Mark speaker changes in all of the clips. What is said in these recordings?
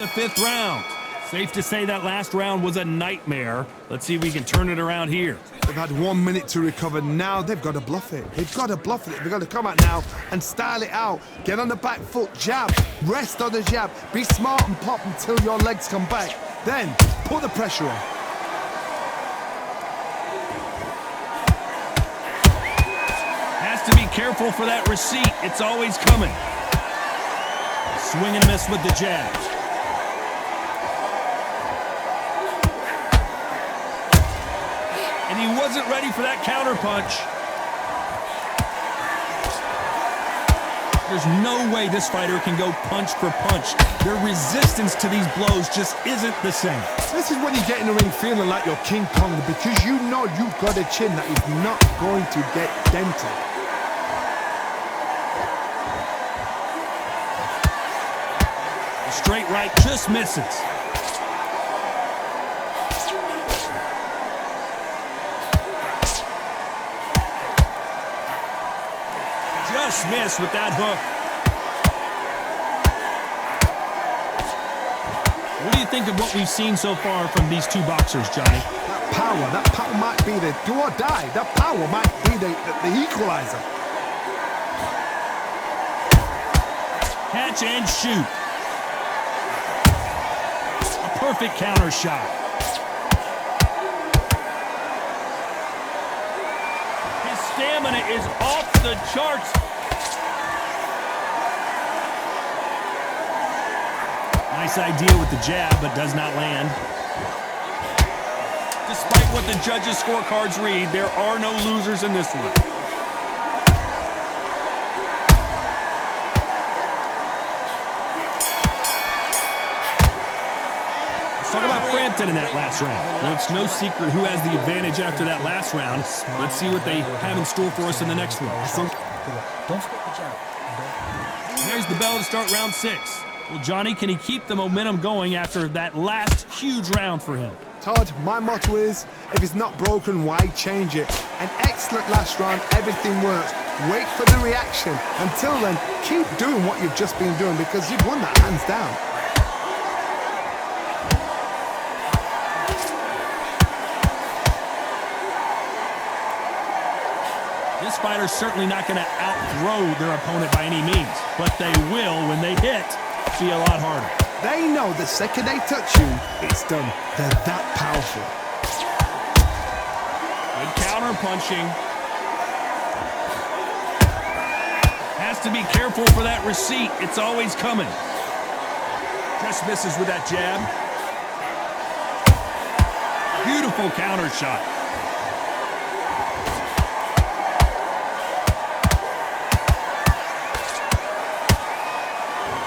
Speaker 1: The fifth round. Safe to say that last round was a nightmare. Let's see if we can turn it around here.
Speaker 2: They've had 1 minute to recover. Now they've got to bluff it. They've got to bluff it. They've got to come out now and style it out. Get on the back foot, jab. Rest on the jab. Be smart and pop until your legs come back. Then put the pressure on.
Speaker 1: Has to be careful for that receipt. It's always coming. Swing and miss with the jab. And he wasn't ready for that counter punch. There's no way this fighter can go punch for punch. Their resistance to these blows just isn't the same.
Speaker 2: This is when you get in the ring feeling like you're King Kong because you know you've got a chin that is not going to get dented.
Speaker 1: The straight right just misses. Just missed with that hook. What do you think of what we've seen so far from these two boxers, Johnny?
Speaker 2: That power might be the do or die. That power might be the equalizer.
Speaker 1: Catch and shoot. A perfect counter shot. His stamina is off the charts. Nice idea with the jab, but does not land. Despite what the judges' scorecards read, there are no losers in this one. Let's talk about Frampton in that last round. Well, it's no secret who has the advantage after that last round. Let's see what they have in store for us in the next one.
Speaker 3: Don't forget the jab.
Speaker 1: There's the bell to start round 6. Well, Johnny, can he keep the momentum going after that last huge round for him?
Speaker 2: Todd, my motto is, if it's not broken, why change it? An excellent last round, everything works. Wait for the reaction. Until then, keep doing what you've just been doing because you've won that hands down.
Speaker 1: This fighter's certainly not going to outthrow their opponent by any means, but they will, when they hit, be a lot harder.
Speaker 2: They know the second they touch you, it's done. They're that powerful.
Speaker 1: Good counter punching. Has to be careful for that receipt. It's always coming. Just misses with that jab. Beautiful counter shot.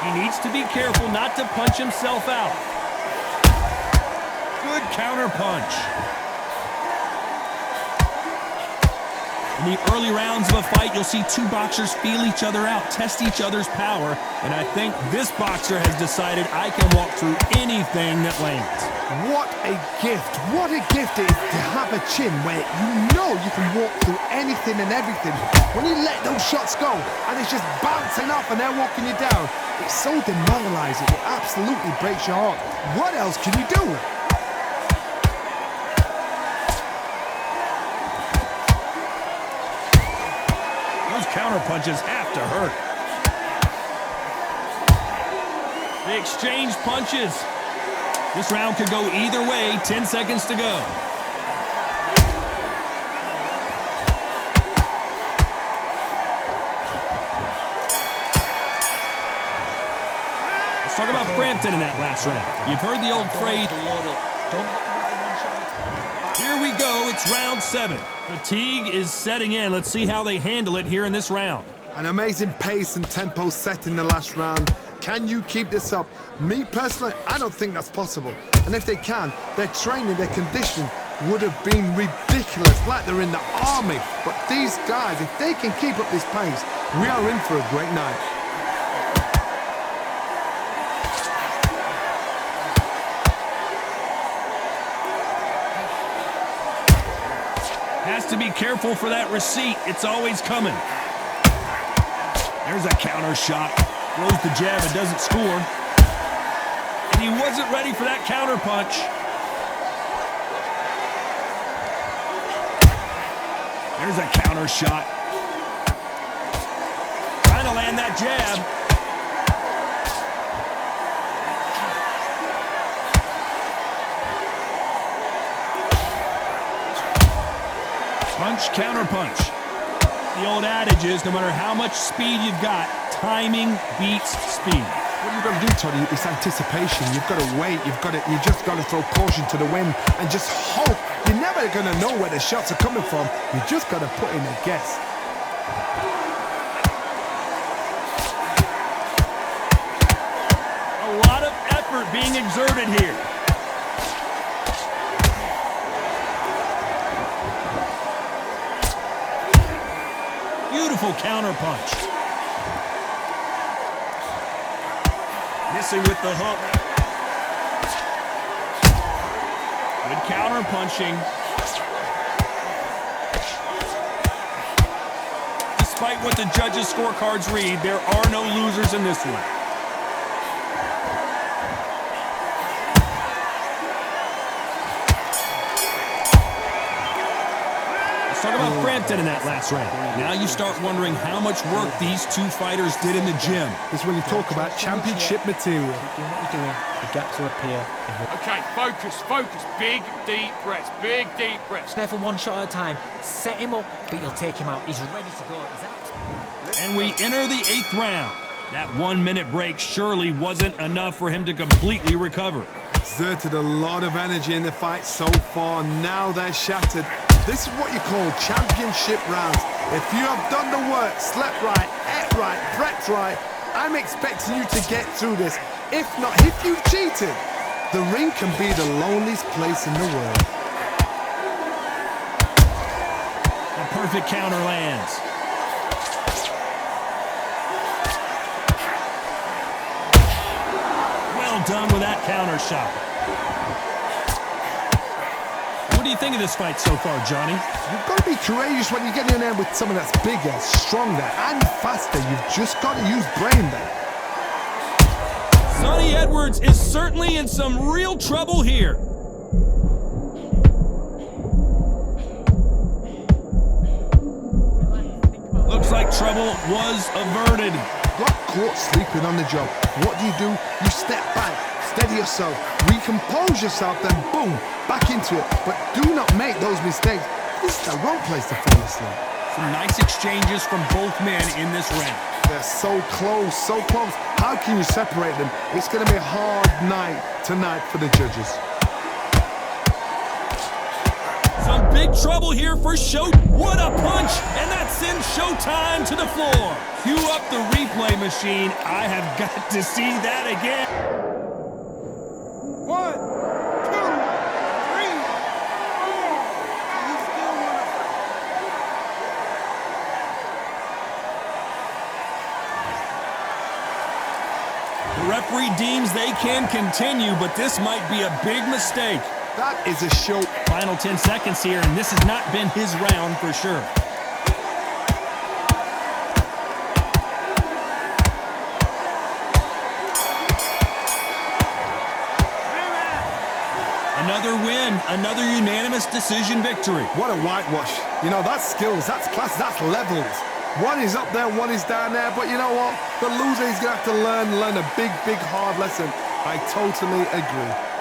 Speaker 1: He needs to be careful not to punch himself out. Good counter punch. In the early rounds of a fight, you'll see two boxers feel each other out, test each other's power, and I think this boxer has decided I can walk through anything that lands.
Speaker 2: What a gift. What a gift it is to have a chin where you know you can walk through anything and everything. When you let those shots go and it's just bouncing off and they're walking you down, it's so demoralizing. It absolutely breaks your heart. What else can you do?
Speaker 1: Those counter punches have to hurt. They exchange punches. This round could go either way. 10 seconds to go. Let's talk about Frampton in that last round. You've heard the old phrase. Here we go. It's round 7. Fatigue is setting in. Let's see how they handle it here in this round.
Speaker 2: An amazing pace and tempo set in the last round. Can you keep this up? Me personally, I don't think that's possible. And if they can, their training, their conditioning would have been ridiculous, like they're in the army. But these guys, if they can keep up this pace, we are in for a great night.
Speaker 1: Has to be careful for that receipt. It's always coming. There's a counter shot. Throws the jab and doesn't score. And He wasn't ready for that counter punch. There's a counter shot. Trying to land that jab. Punch, counter punch. The old adage is no matter how much speed you've got, timing beats speed.
Speaker 2: What you've got to do, Toddy, is anticipation. You've got to wait. You just got to throw caution to the wind and just hope. You're never going to know where the shots are coming from. You just got to put in a guess.
Speaker 1: A lot of effort being exerted here. Beautiful counter punch. Missing with the hook. Good counter punching. Despite what the judges' scorecards read, there are no losers in this one. Talk about Frampton in that last round. Now you start wondering how much work these two fighters did in the gym.
Speaker 2: It's when you talk about championship material.
Speaker 3: Keep doing what you're doing. The gaps will appear.
Speaker 4: Okay, focus, focus. Big, deep breaths. Big, deep breaths.
Speaker 3: There for one shot at a time. Set him up, but you'll take him out. He's ready to go. He's out.
Speaker 1: And we enter the 8th round. That 1 minute break surely wasn't enough for him to completely recover.
Speaker 2: Exerted a lot of energy in the fight so far. Now they're shattered. This is what you call championship rounds. If you have done the work, slept right, ate right, prepped right, I'm expecting you to get through this. If not, if you've cheated, the ring can be the loneliest place in the world.
Speaker 1: A perfect counter lands. Well done with that counter shot. What do you think of this fight so far, Johnny?
Speaker 2: You've got to be courageous when you get in there with someone that's bigger, stronger, and faster. You've just got to use brain there.
Speaker 1: Sonny Edwards is certainly in some real trouble here. Looks like trouble was averted.
Speaker 2: Got caught sleeping on the job. What do? You step back, steady yourself, recompose yourself, then boom, back into it. But do not make those mistakes. This is the wrong place to fall asleep.
Speaker 1: Some nice exchanges from both men in this round.
Speaker 2: They're so close, so close. How can you separate them? It's going to be a hard night tonight for the judges.
Speaker 1: Some big trouble here for Show. What a punch! And that sends Showtime to the floor. Cue up the replay machine. I have got to see that again.
Speaker 4: 1, 2, 3, 4. You still want to fight?
Speaker 1: The referee deems they can continue, but this might be a big mistake.
Speaker 2: That is a show.
Speaker 1: Final 10 seconds here, and this has not been his round for sure. Another win, another unanimous decision victory.
Speaker 2: What a whitewash. You know, that's skills, that's class, that's levels. One is up there, one is down there, but you know what? The loser is going to have to learn a big, big, hard lesson. I totally agree.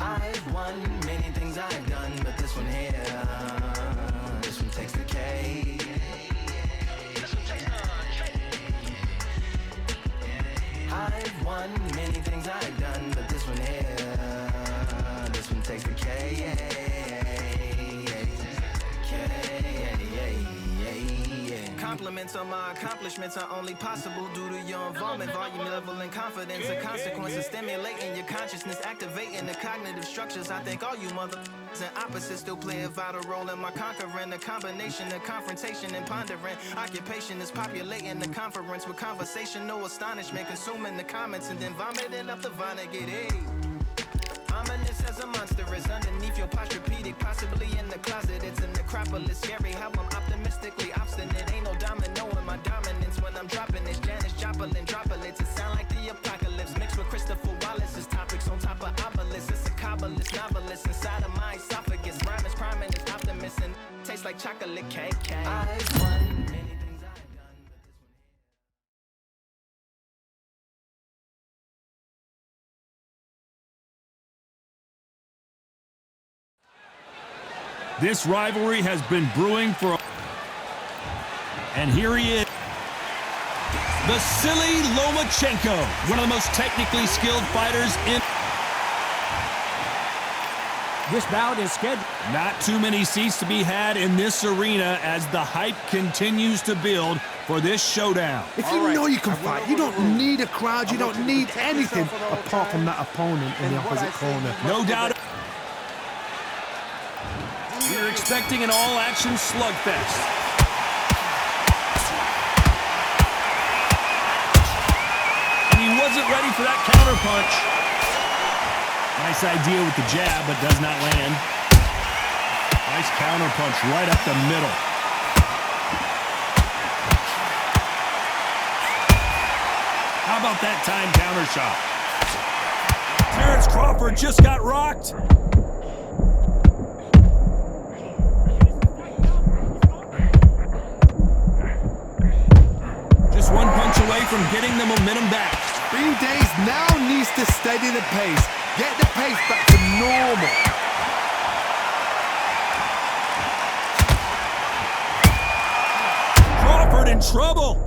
Speaker 5: I've won many things I've done, but this one here, this one takes the cake. I've won many things I've done, but this one here, this one takes the cake. Compliments on my accomplishments are only possible due to your involvement, volume, level, and confidence. The consequences stimulating your consciousness, activating the cognitive structures. I think all you mother and opposites still play a vital role in my conquering. The combination of confrontation and pondering. Occupation is populating the conference with conversation, no astonishment, consuming the comments and then vomiting up the Vonnegut. Hey. Ominous as a monster is underneath your posturepedic, possibly in the closet. It's a necropolis, scary how I'm optimistically obstinate. Ain't no domino in my dominance when I'm dropping this. Janis Joplin droplets, it sound like the apocalypse mixed with Christopher Wallace's topics on top of obelisks. It's a Kabbalist novelist inside of my esophagus. Rhyme is priming, it's optimist and tastes like chocolate cake. I've won many things I've done, but this one here.
Speaker 1: This rivalry has been brewing for and here he is. Vasily Lomachenko, one of the most technically skilled fighters in.
Speaker 3: This bout is scheduled.
Speaker 1: Not too many seats to be had in this arena as the hype continues to build for this showdown.
Speaker 2: If you know you can fight, you don't need a crowd, you don't need anything apart from that opponent in the opposite corner.
Speaker 1: No doubt. We're expecting an all-action slugfest. And he wasn't ready for that counterpunch. Nice idea with the jab, but does not land. Nice counterpunch right up the middle. How about that time counter shot? Terrence Crawford just got rocked. Just one punch away from getting the momentum back.
Speaker 2: B-Days now needs to steady the pace. Get the pace back to normal.
Speaker 1: Crawford in trouble.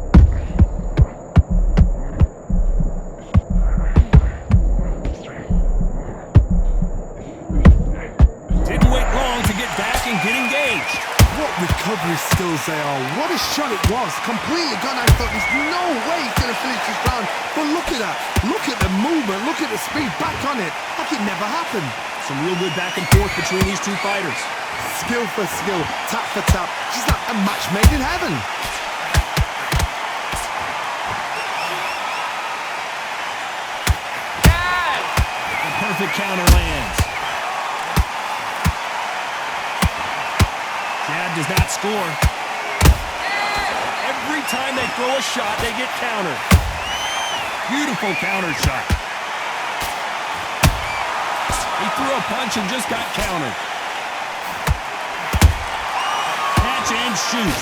Speaker 1: Didn't wait long to get back and get engaged.
Speaker 2: What recovery skills they are. What a shot it was. Completely gone. I thought there's no way he's going to finish this round. But look at that. Look at the movement. Look at the speed. Back on it. Like it never happened.
Speaker 1: Some real good back and forth between these two fighters.
Speaker 2: Skill for skill. Tap for tap. Just like a match made in heaven.
Speaker 1: The perfect counter lands. Jab does not score. Every time they throw a shot, they get countered. Beautiful counter shot. He threw a punch and just got countered. Catch and shoot.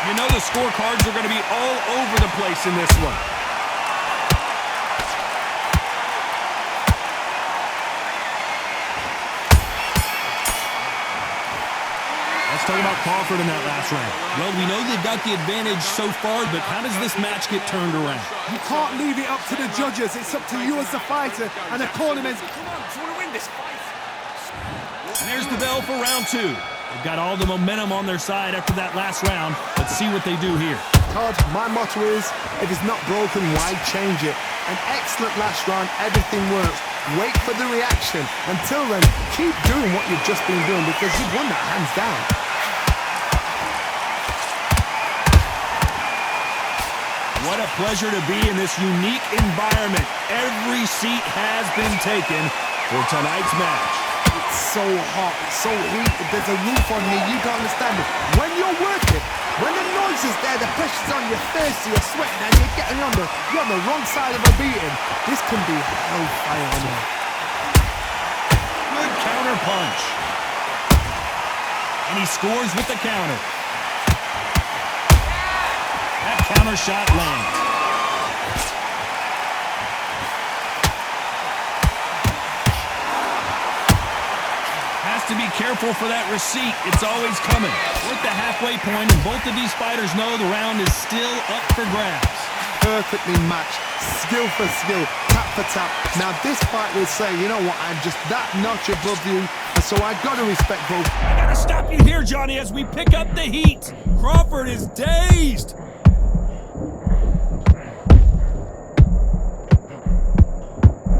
Speaker 1: You know the scorecards are going to be all over the place in this one. Let's talk about Crawford in that last round. Well, we know they've got the advantage so far, but how does this match get turned around?
Speaker 2: You can't leave it up to the judges. It's up to you as the fighter and the cornerman.
Speaker 4: Come on, do you want to win this fight?
Speaker 1: And there's the bell for round two. They've got all the momentum on their side after that last round. Let's see what they do here.
Speaker 2: Todd, my motto is, if it's not broken, why change it? An excellent last round, everything works. Wait for the reaction. Until then, keep doing what you've just been doing because you've won that hands down.
Speaker 1: What a pleasure to be in this unique environment. Every seat has been taken for tonight's match.
Speaker 2: It's so hot, it's so heated, there's a roof on here, you don't understand it. When you're working, when the noise is there, the pressure's on, you're thirsty, you're sweating, and you're on the wrong side of a beating. This can be hellfire on here.
Speaker 1: Good counter punch. And he scores with the counter. That counter shot lands. Has to be careful for that receipt. It's always coming. We're at the halfway point, and both of these fighters know the round is still up for grabs.
Speaker 2: perfectly matched, skill for skill, tap for tap. Now this fight will say, you know what, I'm just that notch above you, and so I got to respect both.
Speaker 1: I gotta stop you here, Johnny, as we pick up the heat. Crawford is dazed.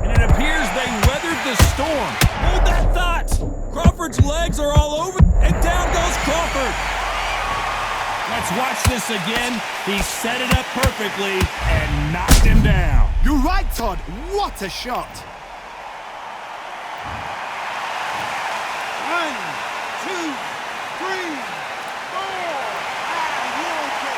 Speaker 1: And it appears they weathered the storm. Hold that thought. Crawford's legs are all over, and down goes Crawford. Let's watch this again. He set it up perfectly and knocked him down.
Speaker 2: You're right, Todd. What a shot.
Speaker 4: 1, 2, 3, 4, and you're okay.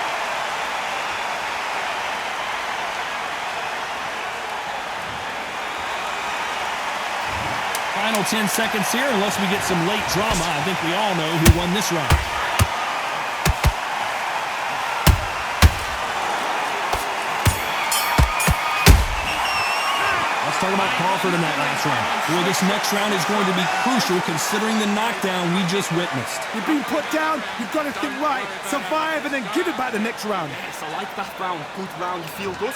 Speaker 1: Final 10 seconds here, unless we get some late drama. I think we all know who won this round. Talk about Crawford in that last round. Boy, this next round is going to be crucial considering the knockdown we just witnessed.
Speaker 6: You've been put down, you've got to think right, survive and then give it back the next round.
Speaker 7: Yes, I like that round. Good round, you feel good.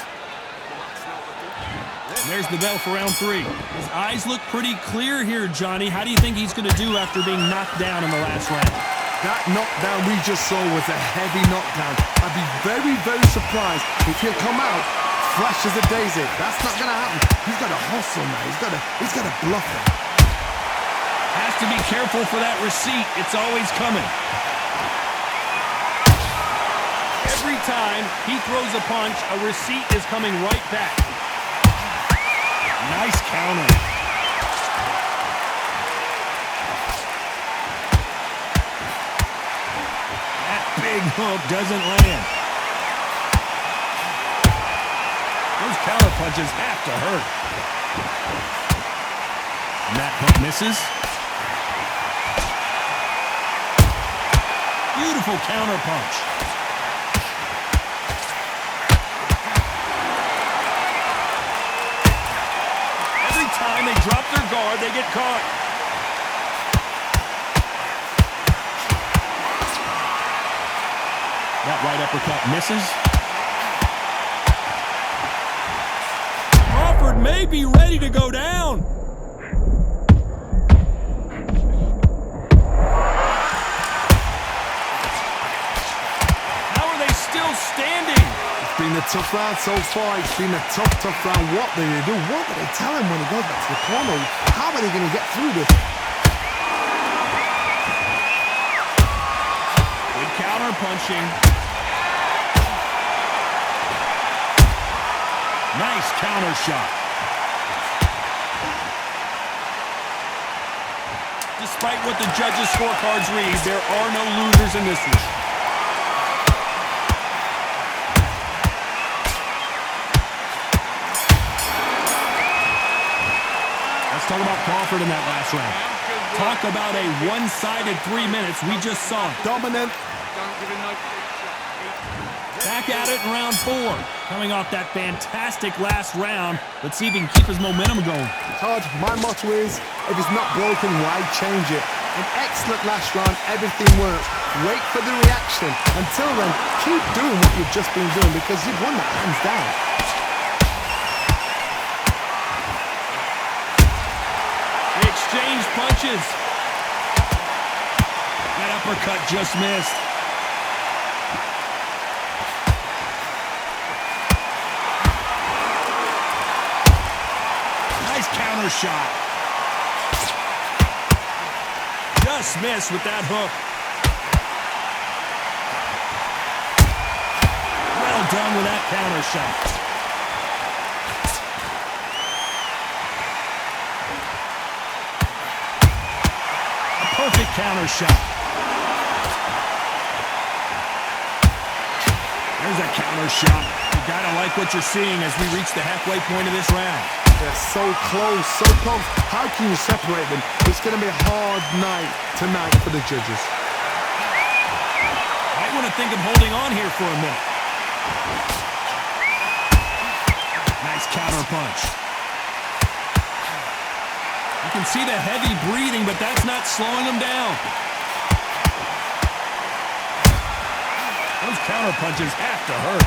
Speaker 1: And there's the bell for round 3. His eyes look pretty clear here, Johnny. How do you think he's going to do after being knocked down in the last round?
Speaker 2: That knockdown we just saw was a heavy knockdown. I'd be very, very surprised if he'll come out fresh as a daisy. That's not going to happen. He's got to hustle now. He's got to bluff it.
Speaker 1: Has to be careful for that receipt. It's always coming. Every time he throws a punch, a receipt is coming right back. Nice counter. That big hook doesn't land. Those counter punches have to hurt. And that hook misses. Beautiful counter punch. Every time they drop their guard, they get caught. That right uppercut misses. Crawford may be ready to go down. How are they still standing?
Speaker 2: It's been a tough round so far. It's been a tough round. What do they do? What do they tell him when he goes back to the corner? How are they going to get through this?
Speaker 1: Good counter punching. Nice counter shot. Despite what the judges' scorecards read, there are no losers in this one. Let's talk about Crawford in that last round. Talk about a one-sided 3 minutes. We just saw it.
Speaker 2: Dominant.
Speaker 4: Don't give him no
Speaker 1: Back at it in round 4. Coming off that fantastic last round. Let's see if he can keep his momentum going.
Speaker 2: Todd, my motto is, if it's not broken, why change it? An excellent last round, everything works. Wait for the reaction. Until then, keep doing what you've just been doing because you've won that hands down.
Speaker 1: They exchange punches. That uppercut just missed. Counter shot. Just missed with that hook. Well done with that counter shot. A perfect counter shot. There's a counter shot. You gotta like what you're seeing as we reach the halfway point of this round.
Speaker 2: They're so close, so close. How can you separate them? It's going to be a hard night tonight for the judges.
Speaker 1: Might want to think of holding on here for a minute. Nice counter punch. You can see the heavy breathing, but that's not slowing him down. Those counter punches have to hurt.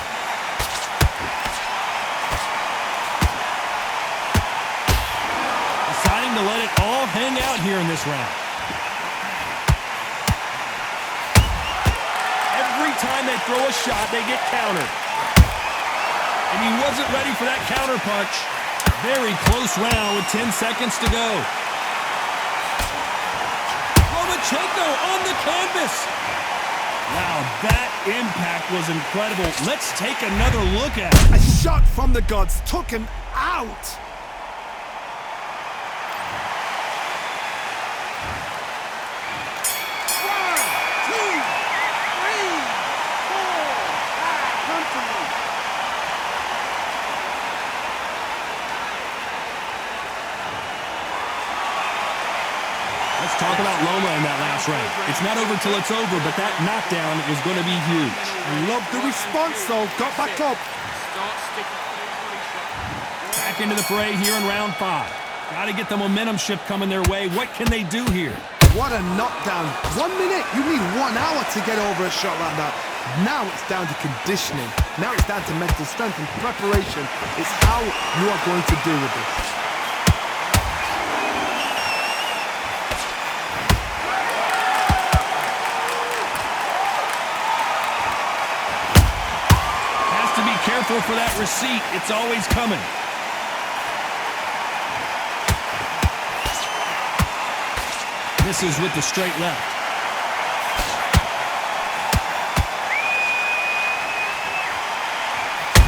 Speaker 1: to let it all hang out here in this round. Every time they throw a shot, they get countered. And he wasn't ready for that counter punch. Very close round with 10 seconds to go. Lomachenko on the canvas. Wow, that impact was incredible. Let's take another look at it.
Speaker 2: A shot from the gods took him out.
Speaker 1: Let's talk about Loma in that last round. It's not over till it's over, but that knockdown is going to be huge.
Speaker 2: Love the response, though. Got back up.
Speaker 4: Start sticking.
Speaker 1: Back into the fray here in round 5. Got to get the momentum shift coming their way. What can they do here?
Speaker 2: What a knockdown. 1 minute. You need 1 hour to get over a shot like that. Now it's down to conditioning. Now it's down to mental strength and preparation. It's how you are going to deal with this.
Speaker 1: Careful for that receipt. It's always coming. Misses with the straight left.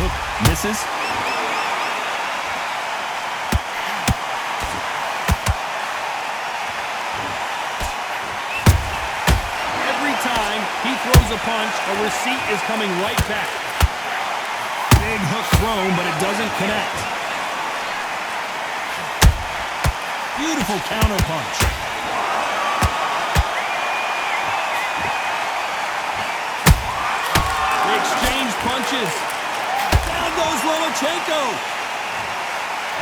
Speaker 1: Hook misses. Every time he throws a punch, a receipt is coming right back. Big hook thrown, but it doesn't connect. Beautiful counter punch. They exchange punches. Down goes Lomachenko.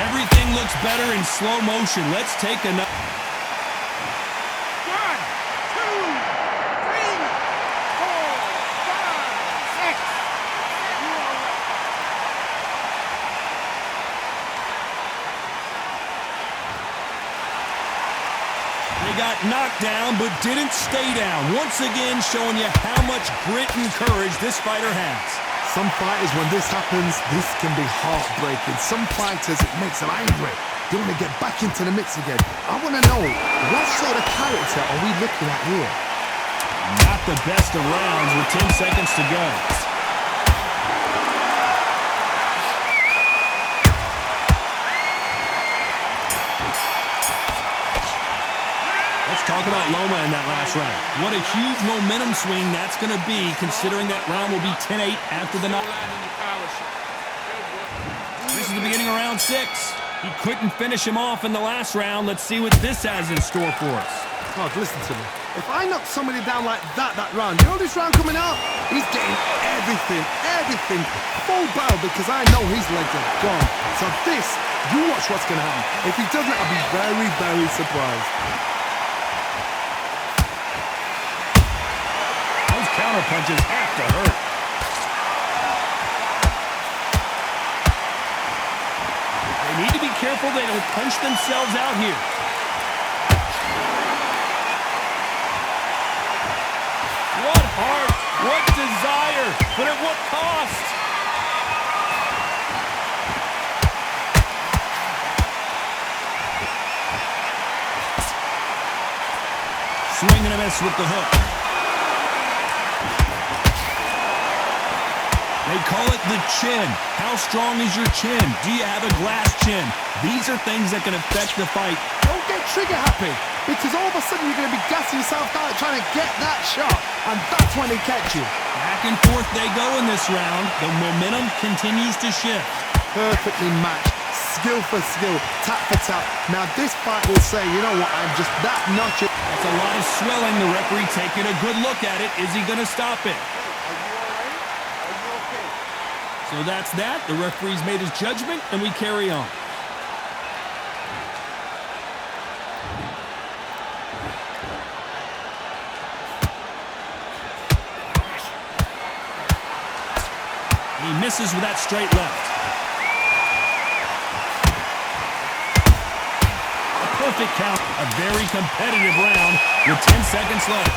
Speaker 1: Everything looks better in slow motion. Let's take another.
Speaker 6: 1, 2, 3, 4, 5, 6.
Speaker 1: They got knocked down, but didn't stay down. Once again, showing you how much grit and courage this fighter has.
Speaker 2: Some fighters, when this happens, this can be heartbreaking. Some fighters, it makes them angry. They want to get back into the mix again. I want to know, what sort of character are we looking at here?
Speaker 1: Not the best of rounds with 10 seconds to go. Let's talk about Loma in that last round. What a huge momentum swing that's going to be, considering that round will be 10-8 after the knock. This is the beginning of round 6. He couldn't finish him off in the last round. Let's see what this has in store for us.
Speaker 2: God, listen to me. If I knock somebody down like that round, you know this round coming out? He's getting everything full barrel because I know his legs are gone. So this, you watch what's going to happen. If he doesn't, I'll be very, very surprised.
Speaker 1: Those counter punches have to hurt. They need to be careful they don't punch themselves out here. What heart, what desire, but at what cost? Swing and a miss with the hook. They call it the chin. How strong is your chin? Do you have a glass chin? These are things that can affect the fight.
Speaker 2: Don't get trigger happy, because all of a sudden you're going to be gassing yourself out trying to get that shot, and that's when they catch you.
Speaker 1: Back and forth they go in this round. The momentum continues to shift.
Speaker 2: Perfectly matched, skill for skill, tap for tap. Now this fight will say, you know what, I'm just that notch.
Speaker 1: That's a lot of swelling. The referee taking a good look at it. Is he going to stop it? So that's that. The referee's made his judgment, and we carry on. He misses with that straight left. A perfect count. A very competitive round with 10 seconds left.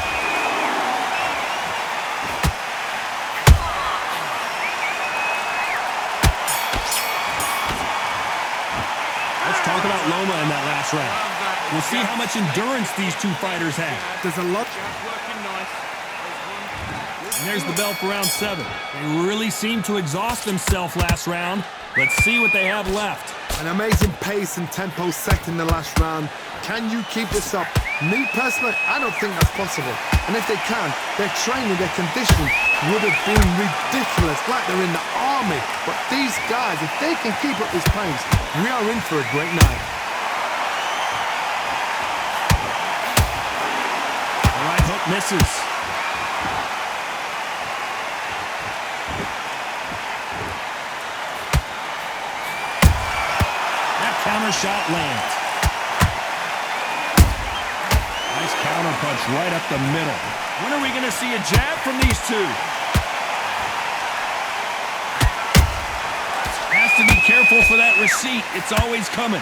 Speaker 1: Let's talk about Loma in that last round. We'll see how much endurance these two fighters have.
Speaker 6: There's a lot.
Speaker 4: Working nice.
Speaker 1: And there's the bell for round 7. They really seemed to exhaust themselves last round. Let's see what they have left.
Speaker 2: An amazing pace and tempo set in the last round. Can you keep this up? Me personally, I don't think that's possible. And if they can, their training, their conditioning would have been ridiculous, like they're in the army. But these guys, if they can keep up this pace, we are in for a great night.
Speaker 1: The right hook misses. That counter shot lands. Nice counter punch right up the middle.
Speaker 4: When are we going to see a jab from these two?
Speaker 1: Has to be careful for that receipt. It's always coming.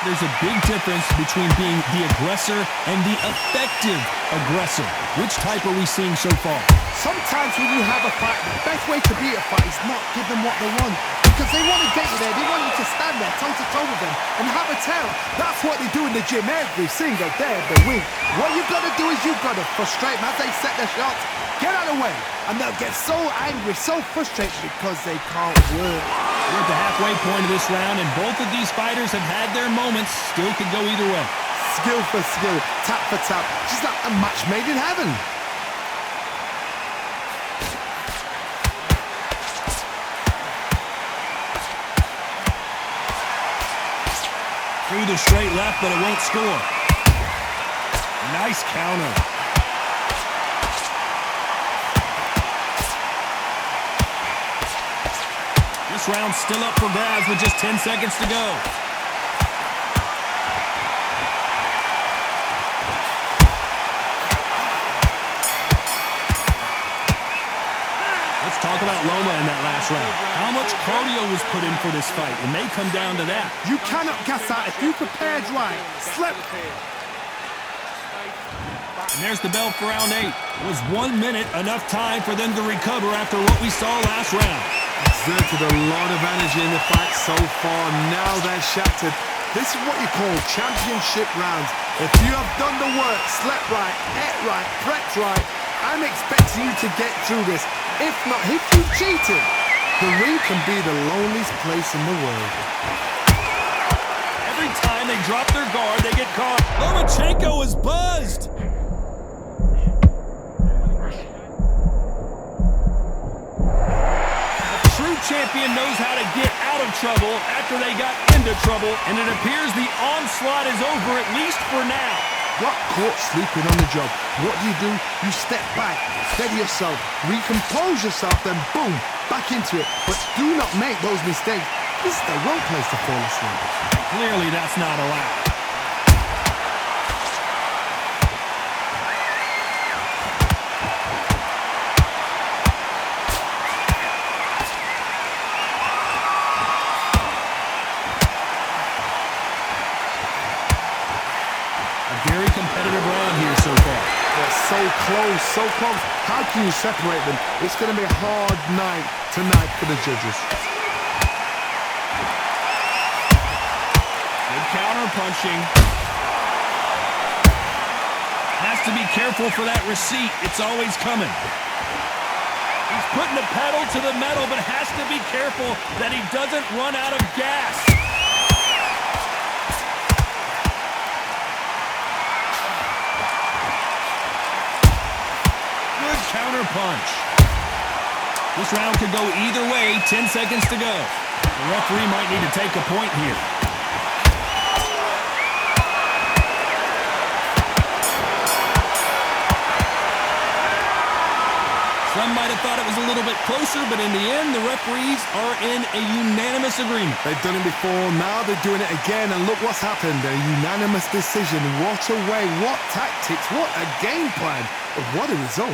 Speaker 1: There's a big difference between being the aggressor and the effective aggressor. Which type are we seeing so far?
Speaker 6: Sometimes when you have a fight, the best way to beat a fight is not give them what they want. Because they want to get you there. They want you to stand there toe-to-toe with them and have a tell. That's what they do in the gym every single day of the week. What you've got to do is you've got to frustrate them as they set their shots. Get out of the way. And they'll get so angry, so frustrated because they can't work.
Speaker 1: We're at the halfway point of this round, and both of these fighters have had their moments. Still could go either way.
Speaker 2: Skill for skill, tap for tap. Just like a match made in heaven.
Speaker 1: Through the straight left, but it won't score. Nice counter. This round's still up for grabs with just 10 seconds to go. Let's talk about Loma in that last round. How much cardio was put in for this fight? It may come down to that.
Speaker 6: You cannot gas out if you prepared right. Slip.
Speaker 1: And there's the bell for round 8. Was 1 minute enough time for them to recover after what we saw last round?
Speaker 2: Exerted a lot of energy in the fight so far. Now they're shattered. This is what you call championship rounds. If you have done the work, slept right, ate right, prepped right, I'm expecting you to get through this. If not, if you cheated, the ring can be the loneliest place in the world.
Speaker 1: Every time they drop their guard, they get caught. Lomachenko is buzzed. True champion knows how to get out of trouble after they got into trouble, and it appears the onslaught is over, at least for now.
Speaker 2: Got caught sleeping on the job. What do? You step back, steady yourself, recompose yourself, then boom, back into it. But do not make those mistakes. This is the wrong place to fall asleep.
Speaker 1: Clearly, that's not allowed. Very competitive round here so far.
Speaker 2: They're so close, so close. How can you separate them? It's going to be a hard night tonight for the judges.
Speaker 1: Good counter punching. Has to be careful for that receipt. It's always coming. He's putting the pedal to the metal, but has to be careful that he doesn't run out of gas. Counter punch. This round could go either way. 10 seconds to go. The referee might need to take a point here. Some might have thought it was a little bit closer, but in the end, the referees are in a unanimous agreement.
Speaker 2: They've done it before, now they're doing it again, and look what's happened. A unanimous decision. What a way, what tactics, what a game plan. But what a result.